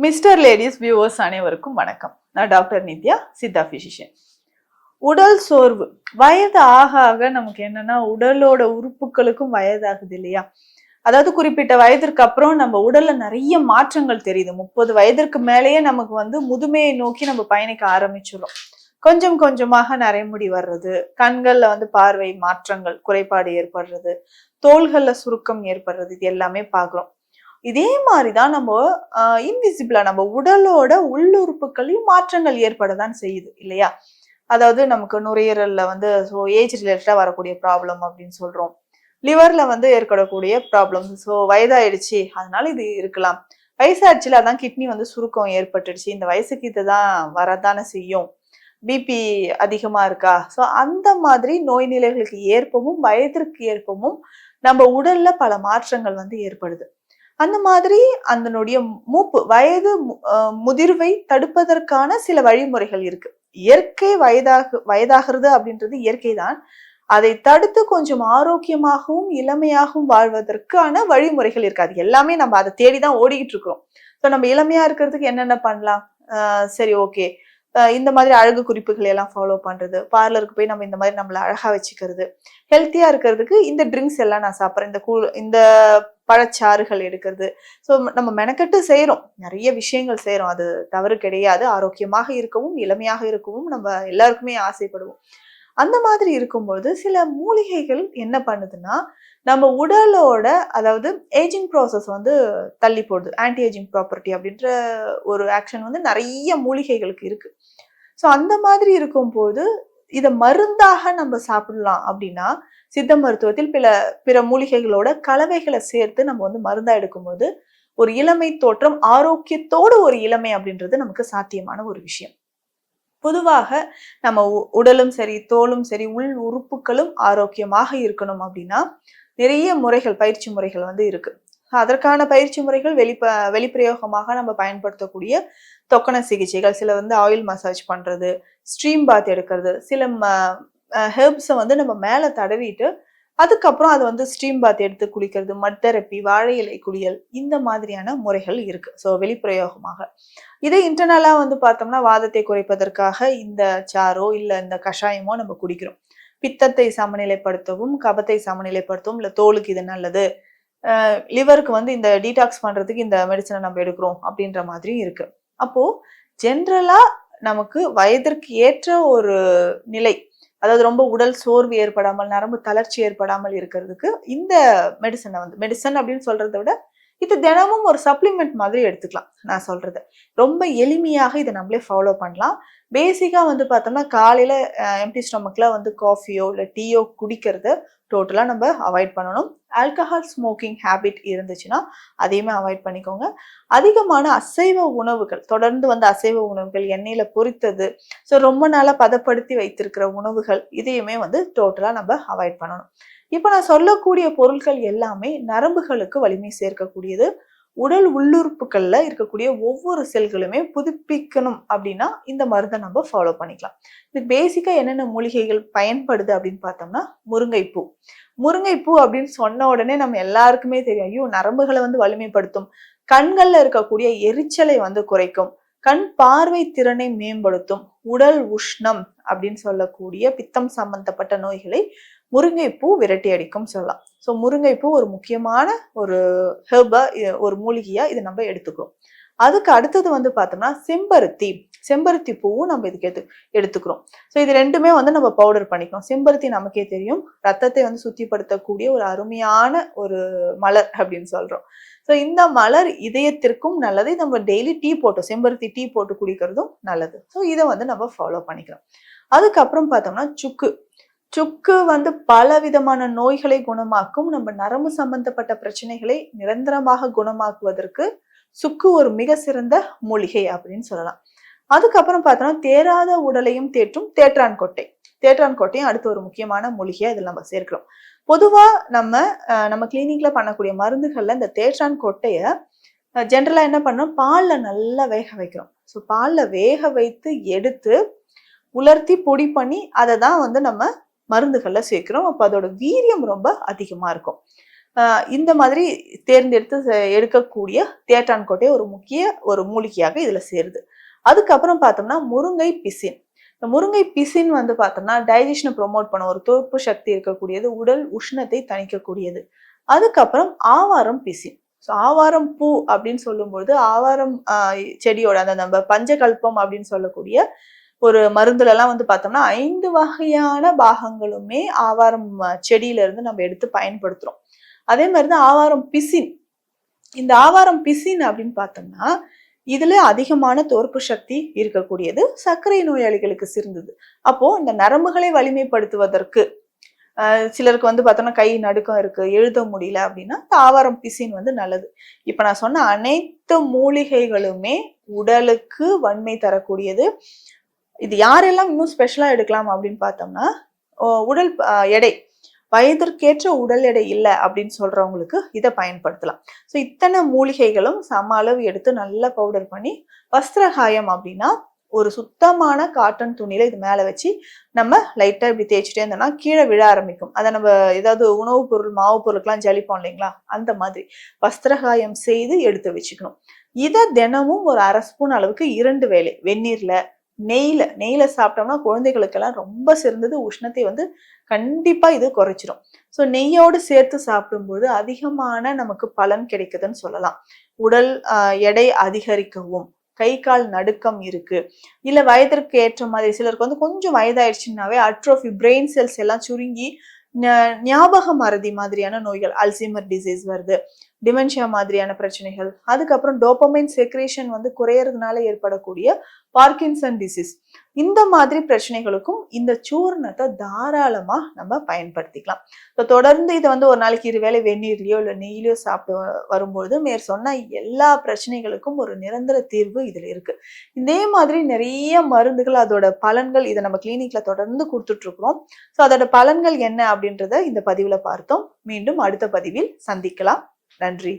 Mister ladies viewers அனைவருக்கும் வணக்கம். நான் டாக்டர் நித்யா, சித்தா பிசிஷியன். உடல் சோர்வு வயது ஆக ஆக நமக்கு என்னன்னா உடலோட உறுப்புகளுக்கும் வயதாகுது இல்லையா? அதாவது குறிப்பிட்ட வயதிற்கு அப்புறம் நம்ம உடல்ல நிறைய மாற்றங்கள் தெரியுது. 30 வயதிற்கு மேலேயே நமக்கு முதுமையை நோக்கி நம்ம பயணிக்க ஆரம்பிச்சிடும். கொஞ்சம் கொஞ்சமாக நரைமுடி வர்றது, கண்கள்ல பார்வை மாற்றங்கள், குறைபாடு ஏற்படுறது, தோள்கள்ல சுருக்கம் ஏற்படுறது, இது எல்லாமே பார்க்கிறோம். இதே மாதிரிதான் நம்ம இன்விசிபிளா நம்ம உடலோட உள்ளுறுப்புகளையும் மாற்றங்கள் ஏற்படதான் செய்யுது இல்லையா? அதாவது நமக்கு நுரையீரல்ல ஏஜ் ரிலேட்டடா வரக்கூடிய ப்ராப்ளம் அப்படின்னு சொல்றோம். லிவர்ல ஏற்படக்கூடிய ப்ராப்ளம். ஸோ வயதாயிடுச்சு அதனால இது இருக்கலாம். வயசாச்சுல அதான் கிட்னி சுருக்கம் ஏற்பட்டுடுச்சு, இந்த வயசுக்கு இதுதான் வரதானே செய்யும். பிபி அதிகமா இருக்கா? ஸோ அந்த மாதிரி நோய் நிலைகளுக்கு ஏற்பவும் வயதிற்கு ஏற்பவும் நம்ம உடல்ல பல மாற்றங்கள் ஏற்படுது. அந்த மாதிரி அதனுடைய வயது முதிர்வை தடுப்பதற்கான சில வழிமுறைகள் இருக்கு. இயற்கை வயதாகிறது அப்படின்றது இயற்கை தான். அதை தடுத்து கொஞ்சம் ஆரோக்கியமாகவும் இளமையாகவும் வாழ்வதற்கான வழிமுறைகள் இருக்கு. அது எல்லாமே நம்ம அதை தேடிதான் ஓடிக்கிட்டு இருக்கிறோம். ஸோ நம்ம இளமையா இருக்கிறதுக்கு என்னென்ன பண்ணலாம்? சரி, ஓகே, இந்த மாதிரி அழகு குறிப்புகள் எல்லாம் ஃபாலோ பண்றது, பார்லருக்கு போய் நம்ம இந்த மாதிரி நம்மளை அழகா வச்சுக்கிறது, ஹெல்த்தியா இருக்கிறதுக்கு இந்த ட்ரிங்க்ஸ் எல்லாம் நான் சாப்பிட்றேன், இந்த பழச்சாறுகள் எடுக்கிறது. ஸோ நம்ம மெனக்கெட்டு செய்யறோம், நிறைய விஷயங்கள் செய்யறோம், அது தவறு கிடையாது. ஆரோக்கியமாக இருக்கவும் இளமையாக இருக்கவும் நம்ம எல்லாருக்குமே ஆசைப்படுவோம். அந்த மாதிரி இருக்கும்போது சில மூலிகைகள் என்ன பண்ணுதுன்னா நம்ம உடலோட அதாவது ஏஜிங் ப்ராசஸ் தள்ளி போடுது. ஆன்டி ஏஜிங் ப்ராப்பர்ட்டி அப்படின்ற ஒரு ஆக்ஷன் நிறைய மூலிகைகளுக்கு இருக்கு. ஸோ அந்த மாதிரி இருக்கும்போது இதை மருந்தாக நம்ம சாப்பிடலாம் அப்படின்னா சித்த மருத்துவத்தில் பிற மூலிகைகளோட கலவைகளை சேர்த்து நம்ம மருந்தா எடுக்கும்போது ஒரு இளமை தோற்றம், ஆரோக்கியத்தோடு ஒரு இளமை அப்படின்றது நமக்கு சாத்தியமான ஒரு விஷயம். பொதுவாக நம்ம உடலும் சரி, தோலும் சரி, உள் உறுப்புகளும் ஆரோக்கியமாக இருக்கணும் அப்படின்னா நிறைய முறைகள், பயிற்சி முறைகள் இருக்கு. அதற்கான பயிற்சி முறைகள் வெளிப்பிரயோகமாக நம்ம பயன்படுத்தக்கூடிய தொக்கண சிகிச்சைகள், சில ஆயில் மசாஜ் பண்றது, ஸ்ட்ரீம் பாத் எடுக்கிறது, சில ஹெர்ப்ஸை நம்ம மேல தடவிட்டு அதுக்கப்புறம் அது ஸ்டீம் பாத் எடுத்து குளிக்கிறது, மட் தெரப்பி, வாழை இலை குளியல், இந்த மாதிரியான முறைகள் இருக்கு. ஸோ வெளிப்பிரயோகமாக இதே இன்டர்னலா பார்த்தோம்னா வாதத்தை குறைப்பதற்காக இந்த சாரோ இல்ல இந்த கஷாயமோ நம்ம குடிக்கிறோம். பித்தத்தை சமநிலைப்படுத்தவும், கபத்தை சமநிலைப்படுத்தவும், இல்ல தோலுக்கு இது நல்லது, லிவருக்கு இந்த டீடாக்ஸ் பண்றதுக்கு இந்த மெடிசனை நம்ம எடுக்கிறோம் அப்படின்ற மாதிரி இருக்கு. அப்போ ஜென்ரலா நமக்கு வயதிற்கு ஏற்ற ஒரு நிலை, அதாவது ரொம்ப உடல் சோர்வு ஏற்படாமல், நரம்பு தளர்ச்சி ஏற்படாமல் இருக்கிறதுக்கு இந்த மெடிசனை மெடிசன் அப்படின்னு சொல்றதை விட இது தினமும் ஒரு சப்ளிமெண்ட் மாதிரி எடுத்துக்கலாம். நான் சொல்றது ரொம்ப எளிமையாக இதை நம்மளே ஃபாலோ பண்ணலாம். பேசிக்கா பார்த்தோம்னா காலையில எம்டி ஸ்டொமக்ல காஃபியோ இல்லை டீயோ குடிக்கிறது டோட்டலா நம்ம அவாய்ட் பண்ணணும். ஆல்கஹால் ஸ்மோக்கிங் ஹேபிட் இருந்துச்சுன்னா அதையுமே அவாய்ட் பண்ணிக்கோங்க. அதிகமான அசைவ உணவுகள், தொடர்ந்து அசைவ உணவுகள், எண்ணெயில பொரித்தது, ஸோ ரொம்ப நாளா பதப்படுத்தி வைத்திருக்கிற உணவுகள், இதையுமே டோட்டலா நம்ம அவாய்ட் பண்ணணும். இப்ப நான் சொல்லக்கூடிய பொருட்கள் எல்லாமே நரம்புகளுக்கு வலிமை சேர்க்கக்கூடியது. உடல் உள்ளுறுப்புகள்ல இருக்கக்கூடிய ஒவ்வொரு செல்களுமே புதுப்பிக்கணும் அப்படின்னா இந்த மருந்தை நம்ம ஃபாலோ பண்ணிக்கலாம். இது பேசிக்கா என்னென்ன மூலிகைகள் பயன்படுது அப்படின்னு பார்த்தோம்னா முருங்கைப்பூ. முருங்கைப்பூ அப்படின்னு சொன்ன உடனே நம்ம எல்லாருக்குமே தெரியும், ஐயோ நரம்புகளை வலிமைப்படுத்தும், கண்கள்ல இருக்கக்கூடிய எரிச்சலை குறைக்கும், கண் பார்வை திறனை மேம்படுத்தும், உடல் உஷ்ணம் அப்படின்னு சொல்லக்கூடிய பித்தம் சம்பந்தப்பட்ட நோய்களை முருங்கைப்பூ விரட்டி அடிக்கும் சொல்லலாம். ஸோ முருங்கைப்பூ ஒரு முக்கியமான ஒரு ஹெர்பா, ஒரு மூலிகையா இதை நம்ம எடுத்துக்கிறோம். அதுக்கு அடுத்தது பார்த்தோம்னா செம்பருத்தி பூவும் நம்ம இதுக்கு எடுத்துக்கிறோம். ஸோ இது ரெண்டுமே நம்ம பவுடர் பண்ணிக்கணும். செம்பருத்தி நமக்கே தெரியும், ரத்தத்தை சுத்திப்படுத்தக்கூடிய ஒரு அருமையான ஒரு மலர் அப்படின்னு சொல்றோம். ஸோ இந்த மலர் இதயத்திற்கும் நல்லது. நம்ம டெய்லி செம்பருத்தி டீ போட்டு குடிக்கிறதும் நல்லது. ஸோ இதை நம்ம ஃபாலோ பண்ணிக்கிறோம். அதுக்கப்புறம் பார்த்தோம்னா சுக்கு பல விதமான நோய்களை குணமாக்கும். நம்ம நரம்பு சம்பந்தப்பட்ட பிரச்சனைகளை நிரந்தரமாக குணமாக்குவதற்கு சுக்கு ஒரு மிக சிறந்த மூலிகை அப்படின்னு சொல்லலாம். அதுக்கப்புறம் பார்த்தோம்னா தேராத உடலையும் தேற்றும் தேற்றான் கொட்டையும் அடுத்து ஒரு முக்கியமான மூலிகையா இதில் நம்ம சேர்க்கிறோம். பொதுவா நம்ம கிளினிக்ல பண்ணக்கூடிய மருந்துகள்ல இந்த தேற்றான் கொட்டைய ஜென்ரலா என்ன பண்ணோம், பால்ல நல்லா வேக வைக்கிறோம். ஸோ பால்ல வேக வைத்து எடுத்து உலர்த்தி பொடி பண்ணி அதை தான் நம்ம மருந்துகள்ல சேர்க்கிறோம். அப்ப அதோட வீரியம் ரொம்ப அதிகமா இருக்கும். இந்த மாதிரி தேர்ந்தெடுத்து எடுக்கக்கூடிய தேட்டான்கொட்டை ஒரு முக்கிய ஒரு மூலிகையாக இதுல சேருது. அதுக்கப்புறம் பார்த்தோம்னா முருங்கை பிசின். இந்த முருங்கை பிசின் வந்து பார்த்தோம்னா டைஜஷனை ப்ரொமோட் பண்ண ஒரு தோற்பு சக்தி இருக்கக்கூடியது, உடல் உஷ்ணத்தை தணிக்கக்கூடியது. அதுக்கப்புறம் ஆவாரம் பிசின். ஸோ ஆவாரம் பூ அப்படின்னு சொல்லும்போது ஆவாரம் செடியோட அந்த நம்ம பஞ்சகல்பம் அப்படின்னு சொல்லக்கூடிய ஒரு மருந்துல எல்லாம் வந்து பார்த்தோம்னா 5 வகையான பாகங்களுமே ஆவாரம் செடியில இருந்து நம்ம எடுத்து பயன்படுத்துறோம். அதே மாதிரிதான் ஆவாரம் பிசின். இந்த ஆவாரம் பிசின் அப்படின்னு பார்த்தோம்னா இதுல அதிகமான தோற்பு சக்தி இருக்கக்கூடியது, சர்க்கரை நோயாளிகளுக்கு சிறந்தது. அப்போ இந்த நரம்புகளை வலிமைப்படுத்துவதற்கு சிலருக்கு வந்து பார்த்தோம்னா கை நடுக்கம் இருக்கு, எழுத முடியல அப்படின்னா ஆவாரம் பிசின் வந்து நல்லது. இப்ப நான் சொன்ன அனைத்து மூலிகைகளுமே உடலுக்கு வன்மை தரக்கூடியது. இது யாரெல்லாம் இன்னும் ஸ்பெஷலா எடுக்கலாம் அப்படின்னு பார்த்தோம்னா உடல் எடை, வயதிற்கேற்ற உடல் எடை இல்லை அப்படின்னு சொல்றவங்களுக்கு இதை பயன்படுத்தலாம். ஸோ இத்தனை மூலிகைகளும் சம அளவு எடுத்து நல்லா பவுடர் பண்ணி வஸ்திரகாயம் அப்படின்னா ஒரு சுத்தமான காட்டன் துணியில இது மேல வச்சு நம்ம லைட்டா இப்படி தேய்ச்சிட்டே இருந்தோம்னா கீழே விழ ஆரம்பிக்கும். அதை நம்ம ஏதாவது உணவுப் பொருள் மாவு பொருளுக்கெல்லாம் ஜலிப்போம் இல்லைங்களா, அந்த மாதிரி வஸ்திரகாயம் செய்து எடுத்து வச்சுக்கணும். இதை தினமும் ஒரு 1/2 ஸ்பூன் அளவுக்கு 2 வேளை வெந்நீர்ல நெய்ல சாப்பிட்டோம்னா குழந்தைகளுக்கெல்லாம் ரொம்ப சிறந்தது. உஷ்ணத்தை வந்து கண்டிப்பா இது குறைச்சிடும். ஸோ நெய்யோடு சேர்த்து சாப்பிடும்போது அதிகமான நமக்கு பலன் கிடைக்குதுன்னு சொல்லலாம். உடல் எடை அதிகரிக்கவும், கை கால் நடுக்கம் இருக்கு, இல்ல வயதிற்கு ஏற்ற மாதிரி சிலருக்கு வந்து கொஞ்சம் வயதாயிடுச்சுன்னாவே அட்ரோஃபி, பிரெயின் செல்ஸ் எல்லாம் சுருங்கி ஞாபக மறதி மாதிரியான நோய்கள், அல்சைமர் டிசீஸ் வருது, டிமென்ஷியா மாதிரியான பிரச்சனைகள், அதுக்கப்புறம் டோபமைன் செக்ரேஷன் வந்து குறையறதுனால ஏற்படக்கூடிய பார்க்கின்சன் டிசீஸ், இந்த மாதிரி பிரச்சனைகளுக்கும் இந்த சூர்ணத்தை தாராளமா நம்ம பயன்படுத்திக்கலாம். இப்போ தொடர்ந்து இதை வந்து ஒரு நாளைக்கு 2 வேளை வெந்நீர்லயோ இல்லை நெய்யிலையோ சாப்பிட்டு வரும்போது மேற் சொன்ன எல்லா பிரச்சனைகளுக்கும் ஒரு நிரந்தர தீர்வு இதுல இருக்கு. இதே மாதிரி நிறைய மருந்துகள், அதோட பலன்கள் இதை நம்ம கிளினிக்ல தொடர்ந்து கொடுத்துட்டு இருக்கிறோம். ஸோ அதோட பலன்கள் என்ன அப்படின்றத இந்த பதிவுல பார்த்தோம். மீண்டும் அடுத்த பதிவில் சந்திக்கலாம். நன்றி.